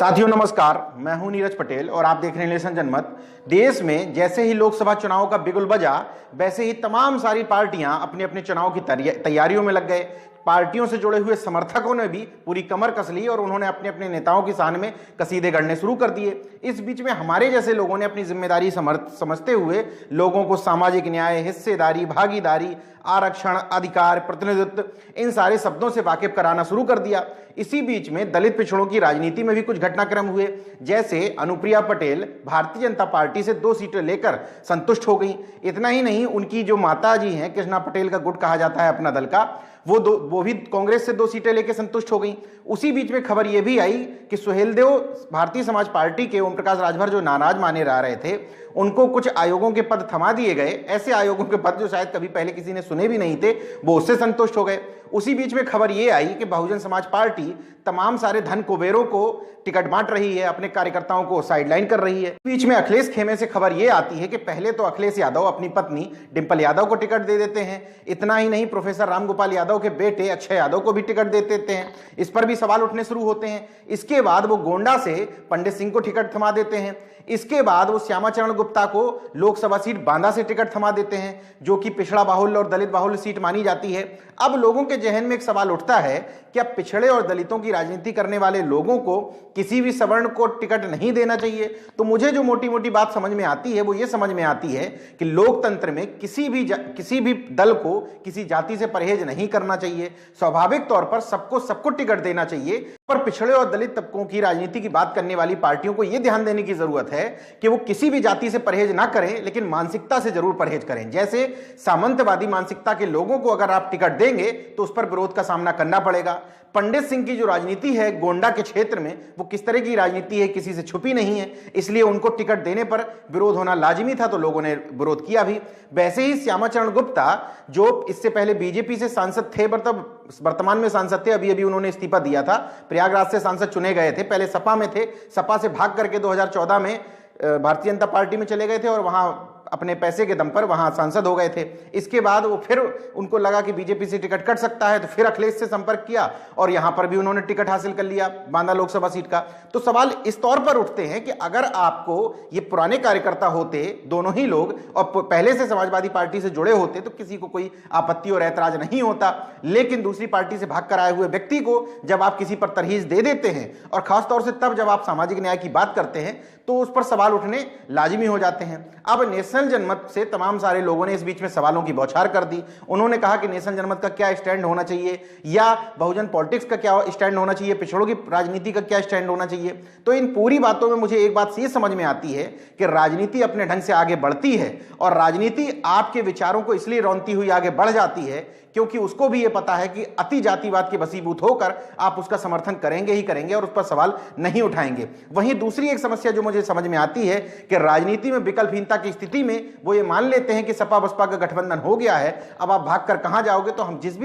साथियों नमस्कार, मैं हूं नीरज पटेल और आप देख रहे हैं नेशन जनमत। देश में जैसे ही लोकसभा चुनाव का बिगुल बजा, वैसे ही तमाम सारी पार्टियां अपने अपने चुनाव की तैयारियों में लग गए। पार्टियों से जुड़े हुए समर्थकों ने भी पूरी कमर कस ली और उन्होंने अपने अपने नेताओं की शान में कसीदे गढ़ने शुरू कर दिए। इस बीच में हमारे जैसे लोगों ने अपनी जिम्मेदारी समझते हुए लोगों को सामाजिक न्याय, हिस्सेदारी, भागीदारी, आरक्षण, अधिकार, प्रतिनिधित्व, इन सारे शब्दों से वाकिफ कराना शुरू कर दिया। इसी बीच में दलित पिछड़ों की राजनीति में भी कुछ घटनाक्रम हुए। जैसे अनुप्रिया पटेल भारतीय जनता पार्टी से 2 सीटें लेकर संतुष्ट हो गई। इतना ही नहीं, उनकी जो माता जी हैं, कृष्णा पटेल का गुट कहा जाता है अपना दल का, वो भी कांग्रेस से 2 सीटें लेकर संतुष्ट हो गई। उसी बीच में खबर यह भी आई कि सुहेलदेव भारतीय समाज पार्टी के ओम प्रकाश राजभर जो नाराज माने जा रहे थे, उनको कुछ आयोगों के पद थमा दिए गए। ऐसे आयोगों के पद जो शायद कभी पहले किसी ने सुने भी नहीं थे, वो उससे संतुष्ट हो गए। उसी बीच में खबर यह आई कि बहुजन समाज पार्टी तमाम सारे धन कुबेरों को टिकट बांट रही है, अपने कार्यकर्ताओं को साइडलाइन कर रही है। बीच में अखिलेश खेमे से खबर यह आती है कि पहले तो अखिलेश यादव अपनी पत्नी डिंपल यादव को टिकट दे देते हैं। इतना ही नहीं, प्रोफेसर रामगोपाल यादव के बेटे अक्षय यादव को भी टिकट दे देते हैं। इस पर भी सवाल उठने शुरू होते हैं। इसके बाद वो गोंडा से पंडित सिंह को टिकट थमा देते हैं। इसके बाद वो श्यामाचरण गुप्ता को लोकसभा सीट बांदा से टिकट थमा देते हैं, जो कि पिछड़ा बाहुल्य और दलित बाहुल्य सीट मानी जाती है। अब लोगों के जहन में एक सवाल उठता है, क्या पिछड़े और दलितों की राजनीति करने वाले लोगों को किसी भी सवर्ण को टिकट नहीं देना चाहिए? तो मुझे जो मोटी मोटी बात समझ में आती है वो ये समझ में आती है कि लोकतंत्र में किसी भी दल को किसी जाति से परहेज नहीं करना चाहिए। स्वाभाविक तौर पर सबको टिकट देना चाहिए। पर पिछड़े और दलित तबकों की राजनीति की बात करने वाली पार्टियों को यह ध्यान देने की जरूरत है कि वो किसी भी जाति से परहेज ना करें, लेकिन मानसिकता से जरूर परहेज करें। जैसे सामंतवादी मानसिकता के लोगों को अगर आप टिकट देंगे तो उस पर विरोध का सामना करना पड़ेगा। पंडित सिंह की जो राजनीति है गोंडा के क्षेत्र में, वो किस तरह की राजनीति है, किसी से छुपी नहीं है, इसलिए उनको टिकट देने पर विरोध होना लाजिमी था, तो लोगों ने विरोध किया भी। वैसे ही श्यामाचरण गुप्ता, जो इससे पहले बीजेपी से सांसद थे, मतलब वर्तमान में सांसद थे, अभी उन्होंने इस्तीफा दिया था, प्रयागराज से सांसद चुने गए थे, पहले सपा में थे, सपा से भाग करके 2014 में भारतीय जनता पार्टी में चले गए थे और वहां अपने पैसे के दम पर वहां सांसद हो गए थे। इसके बाद वो फिर उनको लगा कि बीजेपी से टिकट कट सकता है, तो फिर अखिलेश से संपर्क किया और यहां पर भी उन्होंने टिकट हासिल कर लिया बांदा लोकसभा सीट का। तो सवाल इस तौर पर उठते हैं कि अगर आपको ये पुराने कार्यकर्ता होते दोनों ही लोग और पहले से समाजवादी पार्टी से जुड़े होते तो किसी को कोई आपत्ति और ऐतराज नहीं होता, लेकिन दूसरी पार्टी से भाग कर आए हुए व्यक्ति को जब आप किसी पर तरहीज दे देते हैं और खासतौर से तब जब आप सामाजिक न्याय की बात करते हैं तो उस पर सवाल उठने लाजिमी हो जाते हैं। अब नेशनल जनमत से तमाम सारे लोगों ने इस बीच में सवालों की बौछार कर दी। उन्होंने कहा कि नेशनल जनमत का क्या स्टैंड होना चाहिए, या बहुजन पॉलिटिक्स का क्या स्टैंड होना चाहिए, पिछड़ों की राजनीति का क्या स्टैंड होना चाहिए। तो इन पूरी बातों में मुझे एक बात ये समझ में आती है कि राजनीति अपने ढंग से आगे बढ़ती है और राजनीति आपके विचारों को इसलिए रौंदती हुई आगे बढ़ जाती है क्योंकि उसको भी ये पता है कि अति जातिवाद के वशीभूत होकर आप उसका समर्थन करेंगे ही करेंगे और उस पर सवाल नहीं उठाएंगे। वहीं दूसरी एक समस्या जो मुझे समझ में आती है कि राजनीति में विकल्पहीनता की स्थिति में वो ये मान लेते हैं कि सपा बसपा का गठबंधन हो गया है, अब आप भागकर कहां जाओगे, तो हम जिस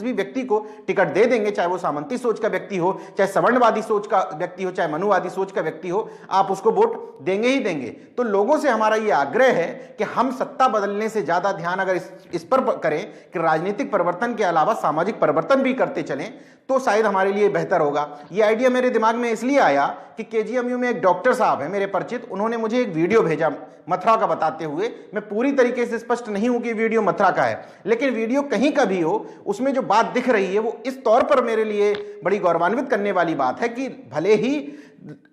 भी व्यक्ति को टिकट दे देंगे, चाहे वो सामंती सोच का व्यक्ति हो, चाहे सवर्णवादी सोच का व्यक्ति हो, चाहे मनुवादी सोच का व्यक्ति हो, आप उसको वोट देंगे ही देंगे। तो लोगों से हमारा ये आग्रह है कि हम सत्ता बदलने से ज्यादा ध्यान अगर इस पर करें कि राजनीतिक परिवर्तन के अलावा सामाजिक परिवर्तन भी करते चलें, तो शायद हमारे लिए बेहतर होगा। ये आइडिया मेरे दिमाग में इसलिए आया कि केजीएमयू में एक डॉक्टर साहब है मेरे परिचित, उन्होंने मुझे एक वीडियो भेजा मथुरा का बताते हुए। मैं पूरी तरीके से स्पष्ट नहीं हूं कि वीडियो मथुरा का है, लेकिन वीडियो कहीं का भी हो, उसमें जो बात दिख रही है वो इस तौर पर मेरे लिए बड़ी गौरवान्वित करने वाली बात है कि भले ही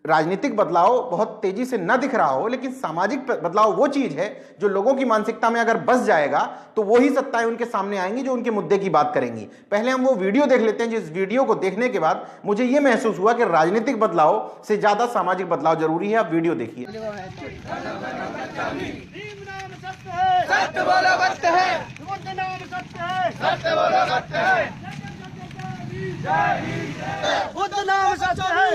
राजनीतिक बदलाव बहुत तेजी से न दिख रहा हो, लेकिन सामाजिक बदलाव वो चीज है जो लोगों की मानसिकता में अगर बस जाएगा तो वही सत्ताएं उनके सामने आएंगी जो उनके मुद्दे की बात करेंगी। पहले हम वो वीडियो देख लेते हैं, जिस वीडियो को देखने के बाद मुझे ये महसूस हुआ कि राजनीतिक बदलाव से ज्यादा सामाजिक बदलाव जरूरी है। आप वीडियो देखिए। बुद्ध नाम सत्य है।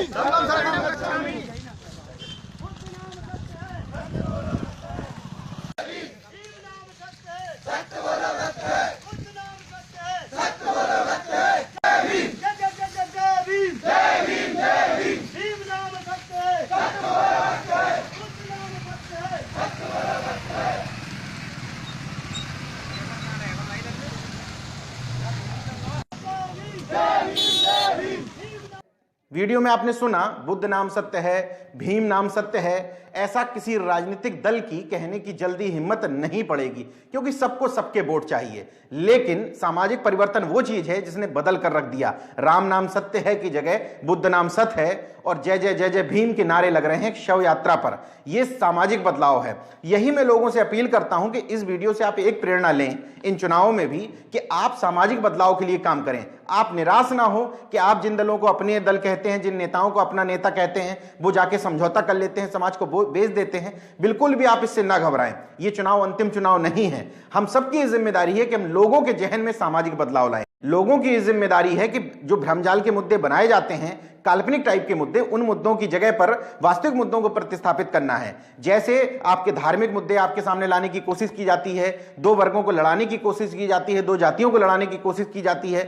वीडियो में आपने सुना बुद्ध नाम सत्य है, भीम नाम सत्य है। ऐसा किसी राजनीतिक दल की कहने की जल्दी हिम्मत नहीं पड़ेगी, क्योंकि सबको सबके वोट चाहिए। लेकिन सामाजिक परिवर्तन वो चीज है जिसने बदल कर रख दिया। राम नाम सत्य है की जगह बुद्ध नाम सत्य है और जय जय जय जय भीम के नारे लग रहे हैं शव यात्रा पर। यह सामाजिक बदलाव है। यही मैं लोगों से अपील करता हूं कि इस वीडियो से आप एक प्रेरणा लें इन चुनावों में भी, कि आप सामाजिक बदलाव के लिए काम करें। आप निराश ना हो कि आप जिन दलों को अपने दल कहते हैं, जिन नेताओं को अपना नेता कहते हैं, वो जाके समझौता कर लेते हैं, समाज को बेच देते हैं। बिल्कुल भी आप इससे ना घबराएं। ये चुनाव अंतिम चुनाव नहीं है। हम सबकी जिम्मेदारी है कि हम लोगों के जहन में सामाजिक बदलाव लाएं। लोगों की जिम्मेदारी है कि जो भ्रमजाल के मुद्दे बनाए जाते हैं, काल्पनिक टाइप के मुद्दे, उन मुद्दों की जगह पर वास्तविक मुद्दों को प्रतिस्थापित करना है। जैसे आपके धार्मिक मुद्दे आपके सामने लाने की कोशिश की जाती है, दो वर्गों को लड़ाने की कोशिश की जाती है, दो जातियों को लड़ाने की कोशिश की जाती है,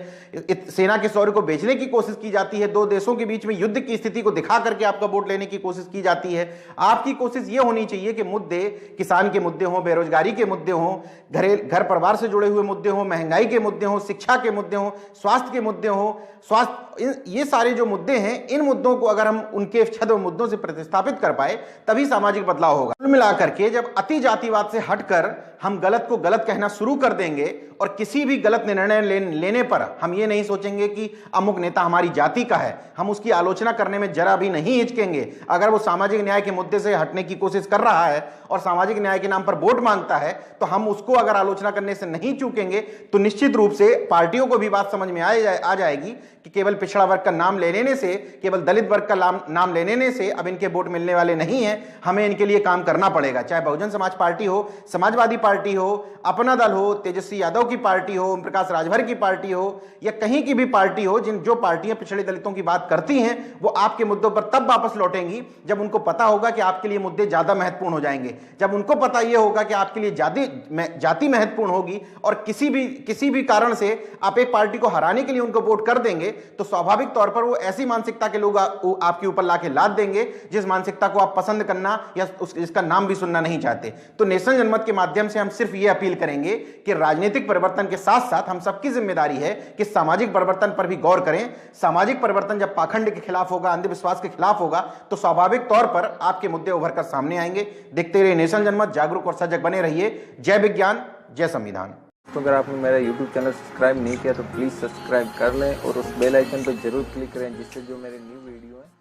सेना के शौर्य को बेचने की कोशिश की जाती है, दो देशों के बीच में युद्ध की स्थिति को दिखा करके आपका वोट लेने की कोशिश की जाती है। आपकी कोशिश यह होनी चाहिए कि मुद्दे किसान के मुद्दे हों, बेरोजगारी के मुद्दे हों, घर परिवार से जुड़े हुए मुद्दे हों, महंगाई के मुद्दे हों, शिक्षा के मुद्दे हों, स्वास्थ्य के मुद्दे हों, ये सारे जो मुद्दे हैं, इन मुद्दों को अगर हम उनके छद्म मुद्दों से प्रतिस्थापित कर पाए तभी सामाजिक बदलाव होगा। कुल मिलाकर के जब अति जातिवाद से हटकर हम गलत को गलत कहना शुरू कर देंगे और किसी भी गलत निर्णय लेने पर हम ये नहीं सोचेंगे कि अमुक नेता हमारी जाति का है, हम उसकी आलोचना करने में जरा भी नहीं हिचकेंगे। अगर वो सामाजिक न्याय के मुद्दे से हटने की कोशिश कर रहा है और सामाजिक न्याय के नाम पर वोट मांगता है, तो हम उसको अगर आलोचना करने से नहीं चूकेंगे तो निश्चित रूप से पार्टियों को भी बात समझ में आ जाएगी कि केवल पिछड़ा वर्ग का नाम ले लेने से, केवल दलित वर्ग का नाम ले लेने से अब इनके वोट मिलने वाले नहीं हैं। हमें इनके लिए काम करना पड़ेगा। चाहे बहुजन समाज पार्टी हो, समाजवादी पार्टी हो, अपना दल हो, तेजस्वी यादव की पार्टी हो, ओम प्रकाश राजभर की पार्टी हो, या कहीं की भी पार्टी हो, जो पार्टियां पिछड़े दलितों की बात करती हैं, वो आपके मुद्दों पर तब वापस लौटेंगी जब उनको पता होगा कि आपके लिए मुद्दे ज्यादा महत्वपूर्ण हो जाएंगे। जब उनको पता यह होगा कि आपके लिए जाति महत्वपूर्ण होगी और किसी भी कारण से आप एक पार्टी को हराने के लिए उनको वोट कर देंगे, तो स्वाभाविक तौर पर वो ऐसी मानसिकता के लोग आपके ऊपर लाके लाद देंगे जिस मानसिकता को आप पसंद करना या इसका नाम भी सुनना नहीं चाहते। तो नेशन जनमत के माध्यम से हम सिर्फ ये अपील करेंगे कि राजनीतिक परिवर्तन के साथ साथ हम सबकी जिम्मेदारी है कि सामाजिक परिवर्तन पर भी गौर करें। सामाजिक परिवर्तन जब पाखंड के खिलाफ होगा, अंधविश्वास के खिलाफ होगा, तो स्वाभाविक तौर पर आपके मुद्दे उभर कर सामने आएंगे। देखते रहिए नेशन जनमत, जागरूक और सजग बने रहिए। जय विज्ञान, जय संविधान। तो अगर आपने मेरा YouTube चैनल सब्सक्राइब नहीं किया तो प्लीज़ सब्सक्राइब कर लें और उस बेल आइकन पर जरूर क्लिक करें, जिससे जो मेरे न्यू वीडियो है